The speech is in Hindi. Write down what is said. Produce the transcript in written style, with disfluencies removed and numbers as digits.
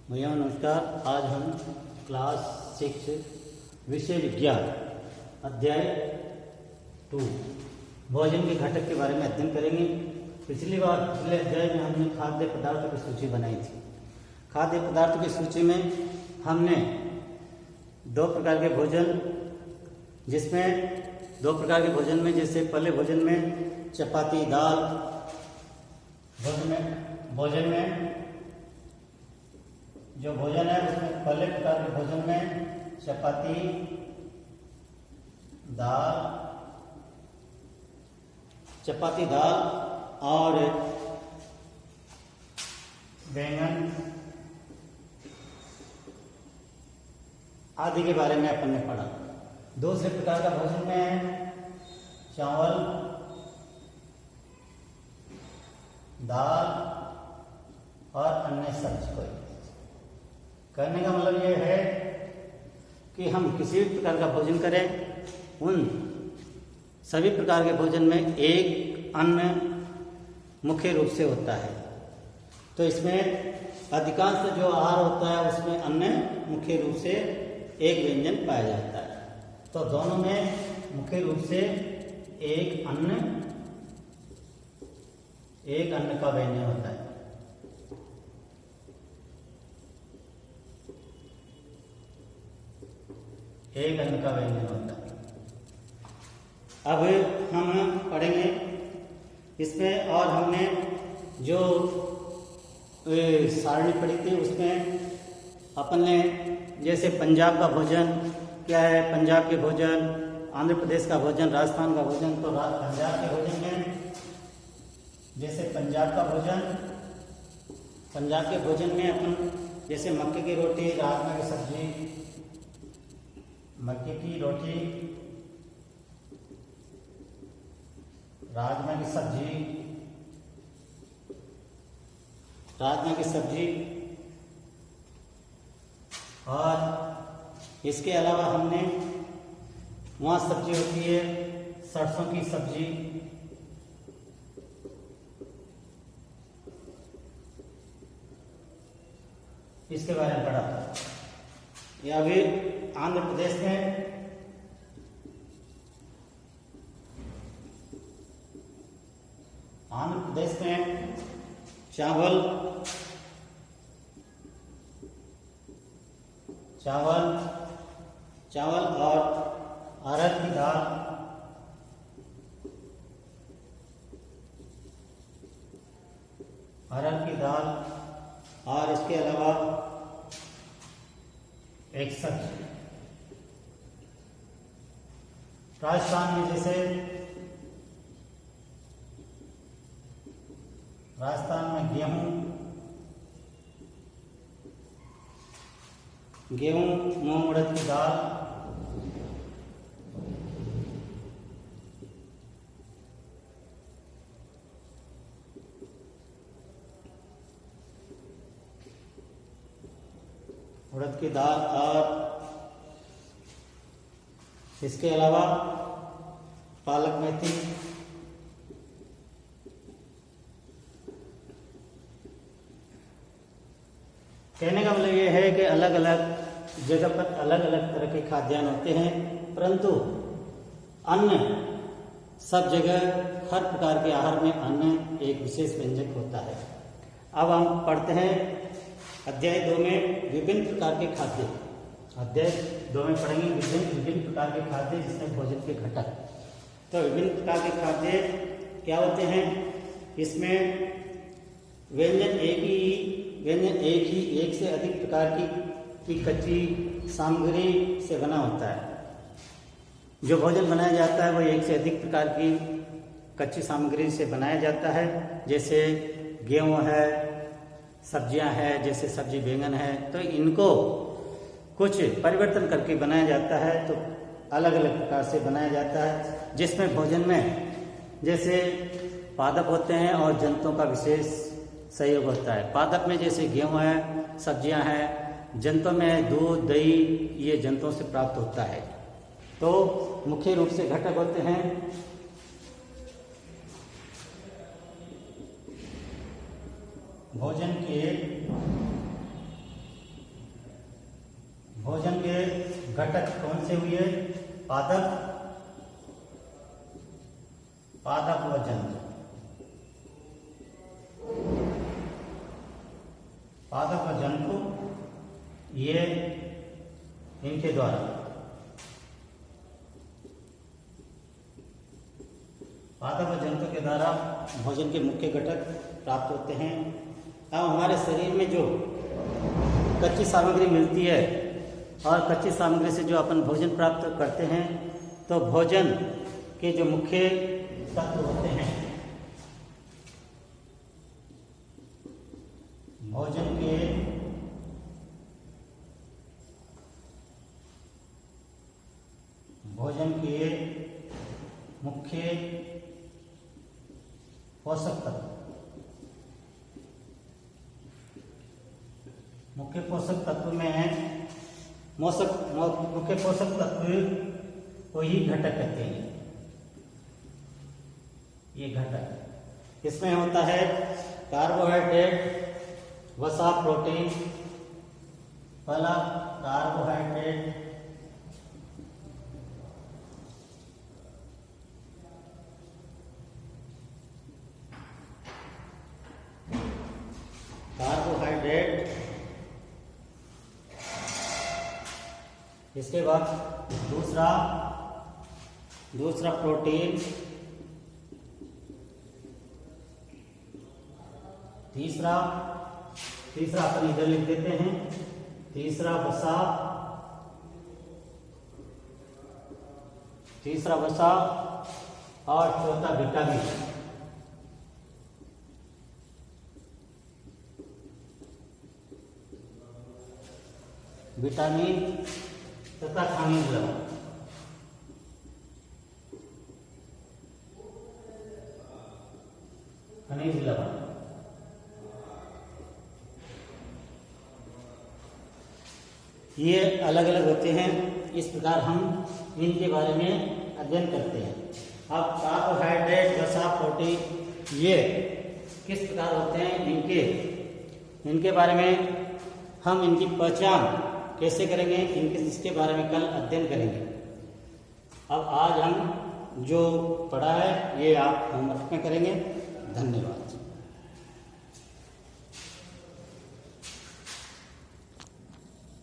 भैया नमस्कार। आज हम क्लास 6 विषय विज्ञान अध्याय 2 भोजन के घटक के बारे में अध्ययन करेंगे। पिछले अध्याय में हमने खाद्य पदार्थों की सूची बनाई थी। खाद्य पदार्थों की सूची में हमने दो प्रकार के भोजन, जिसमें दो प्रकार के भोजन में जैसे पहले भोजन में चपाती दाल, भोजन में जो भोजन है उसमें पहले प्रकार के भोजन में चपाती दाल और बैंगन आदि के बारे में अपन ने पढ़ा। दूसरे प्रकार का भोजन में चावल, दाल और अन्य सब्जी। कोई कहने का मतलब ये है कि हम किसी भी प्रकार का भोजन करें, उन सभी प्रकार के भोजन में एक अन्न मुख्य रूप से होता है। तो इसमें अधिकांश जो आहार होता है उसमें अन्न मुख्य रूप से एक व्यंजन पाया जाता है। तो दोनों में मुख्य रूप से एक अन्न का व्यंजन होता है। एक अन्न का व्यंजन होता है। अब हम पढ़ेंगे इसमें, और हमने जो सारणी पढ़ी थी उसमें अपन ने जैसे पंजाब का भोजन क्या है, पंजाब के भोजन, आंध्र प्रदेश का भोजन, राजस्थान का भोजन। तो पंजाब के भोजन में जैसे पंजाब के भोजन में अपन जैसे मक्के की रोटी, राजमा की सब्जी, मक्के की रोटी, राजमा की सब्जी और इसके अलावा हमने वहाँ सब्जी होती है सरसों की सब्जी, इसके बारे में पढ़ा। या फिर आंध्र प्रदेश में चावल और अरहर की दाल और इसके अलावा एक सब्जी। राजस्थान में जैसे गेहूं, मूंग उड़द की दाल, और इसके अलावा पालक मेथी, कहने का मतलब ये है कि अलग अलग जगह पर अलग अलग तरह के खाद्यान्न होते हैं, परंतु अन्न सब जगह हर प्रकार के आहार में अन्न एक विशेष व्यंजक होता है। अब हम पढ़ते हैं अध्याय 2 में विभिन्न प्रकार के खाद्य। अध्याय 2 में पढ़ेंगे विभिन्न प्रकार के खाद्य, जिसमें भोजन के घटक। तो विभिन्न प्रकार के खाद्य क्या होते हैं? इसमें व्यंजन एक से अधिक प्रकार की कच्ची सामग्री से बना होता है। जो भोजन बनाया जाता है वो एक से अधिक प्रकार की कच्ची सामग्री से बनाया जाता है। जैसे गेहूं है, सब्जियां हैं, जैसे सब्जी बैंगन है, तो इनको कुछ परिवर्तन करके बनाया जाता है। तो अलग अलग प्रकार से बनाया जाता है, जिसमें भोजन में जैसे पादप होते हैं और जंतुओं का विशेष सहयोग होता है। पादप में जैसे गेहूं है, सब्जियां हैं, जंतुओं में दूध, दही, ये जंतुओं से प्राप्त होता है। तो मुख्य रूप से घटक होते हैं भोजन के घटक कौन से हुए? पादप व जंतु। पादप व जंतु ये इनके द्वारा पादप व जंतु के द्वारा भोजन के मुख्य घटक प्राप्त होते हैं। अब हमारे शरीर में जो कच्ची सामग्री मिलती है और कच्ची सामग्री से जो अपन भोजन प्राप्त करते हैं, तो भोजन के जो मुख्य तत्व होते हैं, भोजन के मुख्य पोषक तत्व, मुख्य पोषक तत्व में मुख्य पोषक तत्व को ही घटक कहते हैं। ये घटक इसमें होता है कार्बोहाइड्रेट, वसा, प्रोटीन। पहला कार्बोहाइड्रेट, इसके बाद दूसरा प्रोटीन, तीसरा अपन इधर लिख देते हैं, तीसरा वसा और चौथा विटामिन। विटामिन तथा खनिज लवण। ये अलग अलग होते हैं, इस प्रकार हम इनके बारे में अध्ययन करते हैं। अब कार्बोहाइड्रेट, वसा, प्रोटीन ये किस प्रकार होते हैं, इनके बारे में हम इनकी पहचान कैसे करेंगे, इसके बारे में कल अध्ययन करेंगे। अब आज हम जो पढ़ा है ये आप होमवर्क में करेंगे। धन्यवाद।